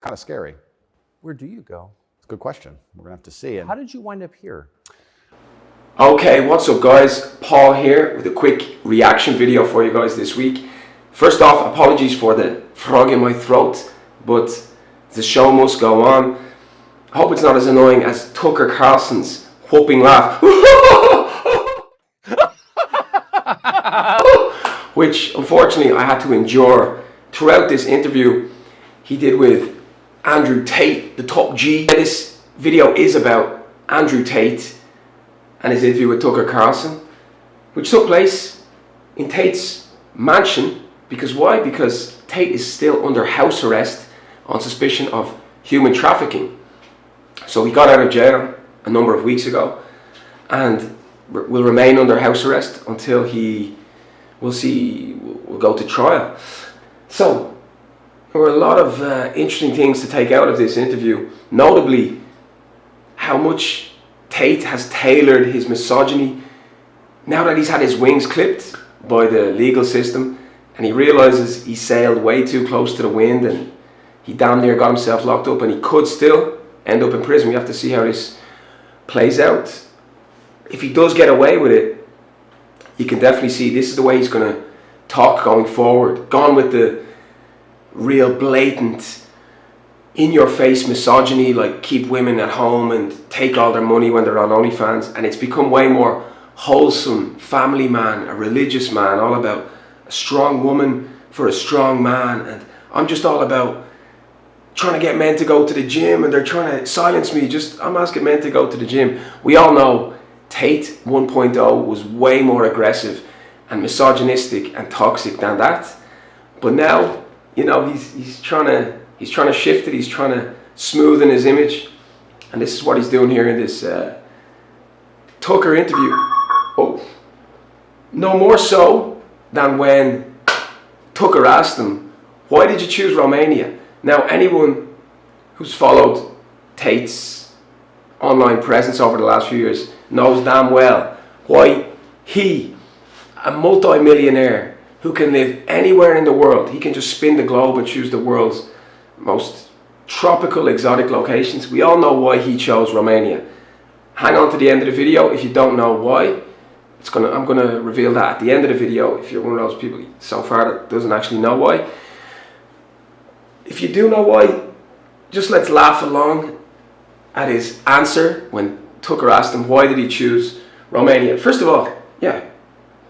kind of scary. Where do you go? It's a good question. We're gonna have to see. How did you wind up here? Okay, what's up guys? Paul here with a quick reaction video for you guys this week. First off, apologies for the frog in my throat, but the show must go on. I hope it's not as annoying as Tucker Carlson's whooping laugh, which unfortunately I had to endure throughout this interview he did with Andrew Tate, the top G. This video is about Andrew Tate and his interview with Tucker Carlson, which took place in Tate's mansion. Because why? Because Tate is still under house arrest on suspicion of human trafficking. So he got out of jail a number of weeks ago and will remain under house arrest until we'll go to trial. So there were a lot of interesting things to take out of this interview, notably how much Tate has tailored his misogyny now that he's had his wings clipped by the legal system and he realizes he sailed way too close to the wind and he damn near got himself locked up and he could still end up in prison. We have to see how this plays out. If he does get away with it, you can definitely see this is the way he's going to talk going forward. Gone with the real blatant in-your-face misogyny, like keep women at home and take all their money when they're on OnlyFans, and it's become way more wholesome, family man, a religious man, all about a strong woman for a strong man, and I'm just all about trying to get men to go to the gym and they're trying to silence me. I'm asking men to go to the gym. We all know Tate 1.0 was way more aggressive and misogynistic and toxic than that, but now, you know, he's trying to shift it. He's trying to smoothen his image, and this is what he's doing here in this Tucker interview. Oh, no more so than when Tucker asked him, "Why did you choose Romania?" Now, anyone who's followed Tate's online presence over the last few years knows damn well why he, a multi-millionaire who can live anywhere in the world, he can just spin the globe and choose the world's most tropical, exotic locations. We all know why he chose Romania. Hang on to the end of the video if you don't know why. I'm gonna reveal that at the end of the video if you're one of those people so far that doesn't actually know why. If you do know why, just let's laugh along at his answer when Tucker asked him why did he choose Romania. First of all, yeah,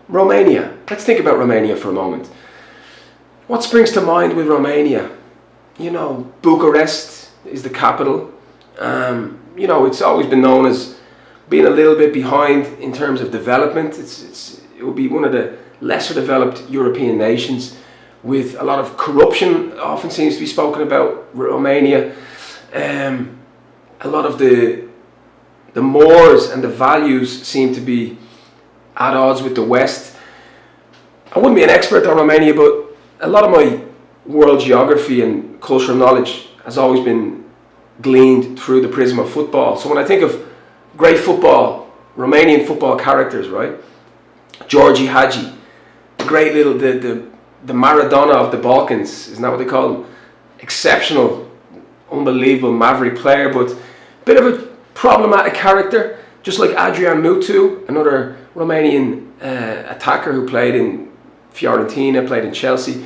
Romania. Let's think about Romania for a moment. What springs to mind with Romania? You know, Bucharest is the capital. You know, it's always been known as being a little bit behind in terms of development. It will be one of the lesser developed European nations, with a lot of corruption often seems to be spoken about Romania. A lot of the mores and the values seem to be at odds with the West. I wouldn't be an expert on Romania, but a lot of my world geography and cultural knowledge has always been gleaned through the prism of football. So when I think of great football, Romanian football characters, right? Georgi Hagi, the great little, the Maradona of the Balkans, isn't that what they call him? Exceptional, unbelievable, maverick player, but a bit of a problematic character, just like Adrian Mutu, another Romanian attacker who played in Fiorentina, played in Chelsea.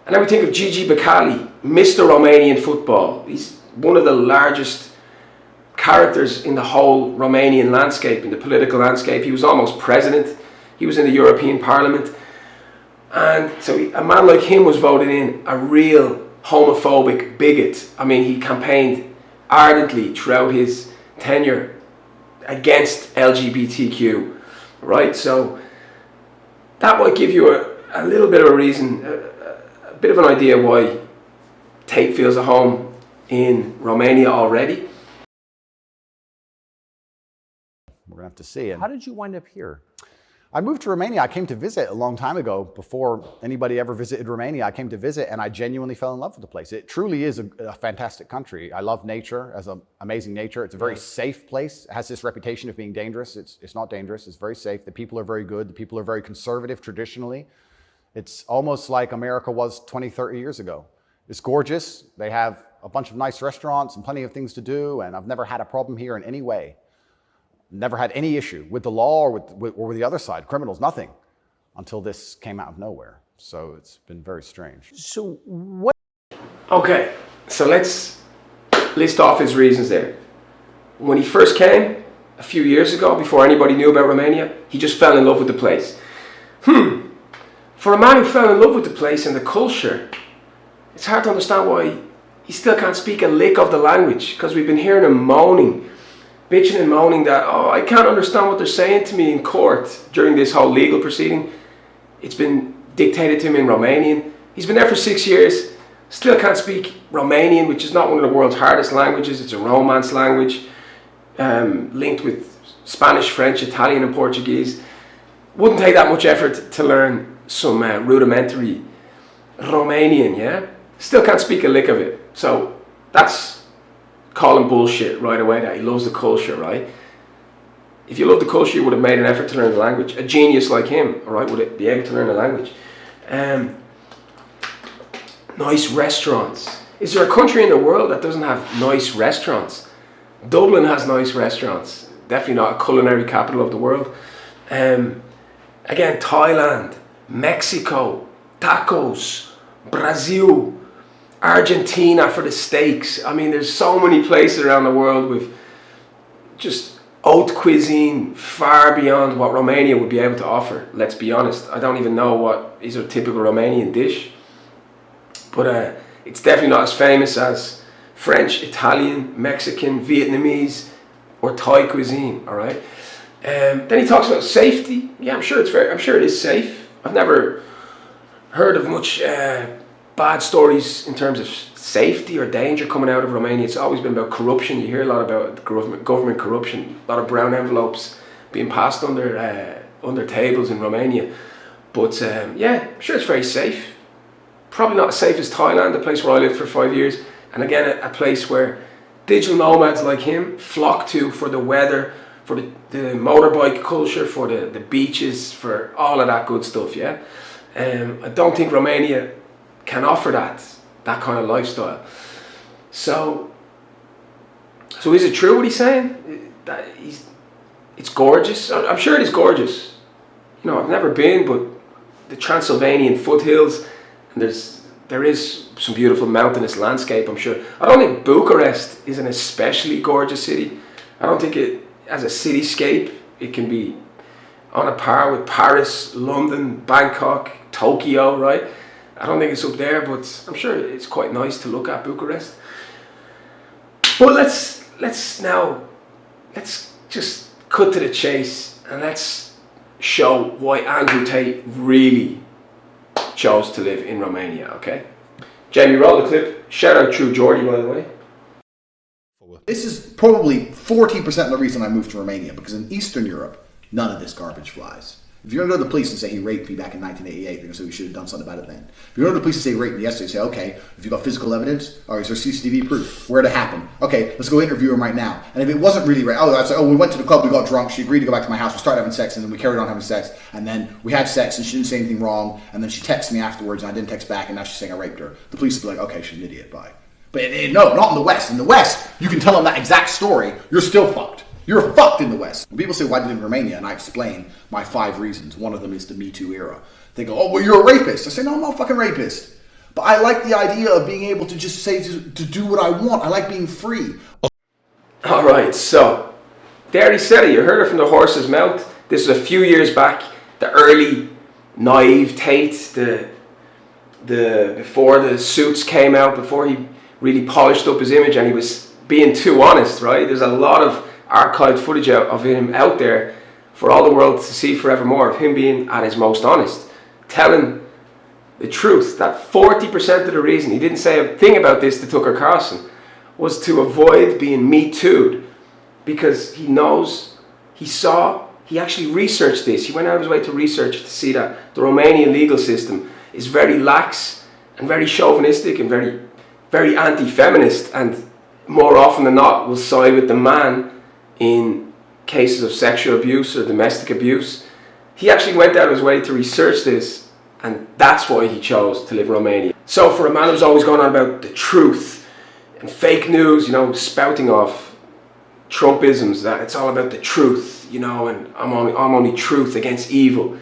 And then we think of Gigi Becali, Mr. Romanian football. He's one of the largest characters in the whole Romanian landscape, in the political landscape. He was almost president. He was in the European Parliament. And so a man like him was voted in a real homophobic bigot. I mean, he campaigned ardently throughout his tenure against LGBTQ, right? So that might give you a little bit of a reason, a bit of an idea why Tate feels at home in Romania already. We're gonna have to see. How did you wind up here? I moved to Romania. I came to visit a long time ago. Before anybody ever visited Romania, I came to visit and I genuinely fell in love with the place. It truly is a fantastic country. I love nature, as amazing nature. It's a very safe place. It has this reputation of being dangerous. It's not dangerous. It's very safe. The people are very good. The people are very conservative traditionally. It's almost like America was 20, 30 years ago. It's gorgeous. They have a bunch of nice restaurants and plenty of things to do, and I've never had a problem here in any way. Never had any issue with the law or with the other side, criminals, nothing, until this came out of nowhere. So it's been very strange. So what? Okay, so let's list off his reasons there. When he first came, a few years ago, before anybody knew about Romania, he just fell in love with the place. For a man who fell in love with the place and the culture, it's hard to understand why he still can't speak a lick of the language, because we've been hearing him moaning, bitching and moaning that, oh, I can't understand what they're saying to me in court during this whole legal proceeding. It's been dictated to him in Romanian. He's been there for 6 years, still can't speak Romanian, which is not one of the world's hardest languages. It's a Romance language, linked with Spanish, French, Italian and Portuguese. Wouldn't take that much effort to learn some rudimentary Romanian, yeah? Still can't speak a lick of it. So that's calling bullshit right away that he loves the culture, right? If you love the culture, you would have made an effort to learn the language. A genius like him, all right, would be able to learn the language. Nice restaurants. Is there a country in the world that doesn't have nice restaurants? Dublin has nice restaurants. Definitely not a culinary capital of the world. Again, Thailand, Mexico, tacos, Brazil, Argentina for the steaks. I mean, there's so many places around the world with just haute cuisine far beyond what Romania would be able to offer. Let's be honest. I don't even know what is a typical Romanian dish. But it's definitely not as famous as French, Italian, Mexican, Vietnamese, or Thai cuisine, all right? Then he talks about safety. Yeah, I'm sure it is safe. I've never heard of much bad stories in terms of safety or danger coming out of Romania. It's always been about corruption. You hear a lot about government corruption, a lot of brown envelopes being passed under tables in Romania. But yeah, I'm sure it's very safe. Probably not as safe as Thailand, the place where I lived for 5 years. And again, a place where digital nomads like him flock to for the weather, for the motorbike culture, for the beaches, for all of that good stuff, yeah? I don't think Romania can offer that kind of lifestyle. So is it true what he's saying? That it's gorgeous? I'm sure it is gorgeous. You know, I've never been, but the Transylvanian foothills, and there is some beautiful mountainous landscape, I'm sure. I don't think Bucharest is an especially gorgeous city. I don't think it, as a cityscape, it can be on a par with Paris, London, Bangkok, Tokyo, right? I don't think it's up there, but I'm sure it's quite nice to look at, Bucharest. But let's just cut to the chase and let's show why Andrew Tate really chose to live in Romania, okay? Jamie, roll the clip. Shout out True Geordie, by the way. This is probably 40% of the reason I moved to Romania, because in Eastern Europe, none of this garbage flies. If you're going to go to the police and say he raped me back in 1988, they're going to say we should have done something about it then. If you're going to the police and say he raped me yesterday, say, okay, if you got physical evidence, or is there CCTV proof? Where'd it happen? Okay, let's go interview him right now. And if it wasn't really rape, I'd say, oh, we went to the club, we got drunk, she agreed to go back to my house, we started having sex, and then we carried on having sex, and then we had sex, and she didn't say anything wrong, and then she texted me afterwards, and I didn't text back, and now she's saying I raped her. The police would be like, okay, she's an idiot, bye. But no, not in the West. In the West, you can tell them that exact story, you're still fucked. You're fucked in the West. When people say, why did you live in Romania? And I explain my 5 reasons. One of them is the Me Too era. They go, oh, well, you're a rapist. I say, no, I'm not a fucking rapist. But I like the idea of being able to just say, to do what I want. I like being free. All right, so there he said it. You heard it from the horse's mouth. This was a few years back. The early, naive Tate, before the suits came out, before he really polished up his image and he was being too honest, right? There's a lot of archived footage of him out there for all the world to see forevermore, of him being at his most honest, telling the truth. That 40% of the reason he didn't say a thing about this to Tucker Carlson was to avoid being Me Too'd, because he knows, he actually researched this. He went out of his way to research to see that the Romanian legal system is very lax and very chauvinistic and very, very anti-feminist, and more often than not will side with the man in cases of sexual abuse or domestic abuse. He actually went out of his way to research this, and that's why he chose to live in Romania. So for a man who's always gone on about the truth, and fake news, you know, spouting off Trumpisms that it's all about the truth, you know, and I'm only truth against evil.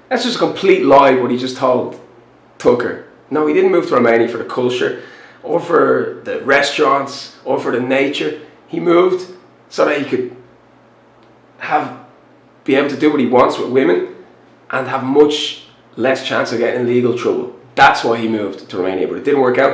That's just a complete lie what he just told Tucker. No, he didn't move to Romania for the culture or for the restaurants or for the nature. He moved so that he could be able to do what he wants with women and have much less chance of getting in legal trouble. That's why he moved to Romania, but it didn't work out.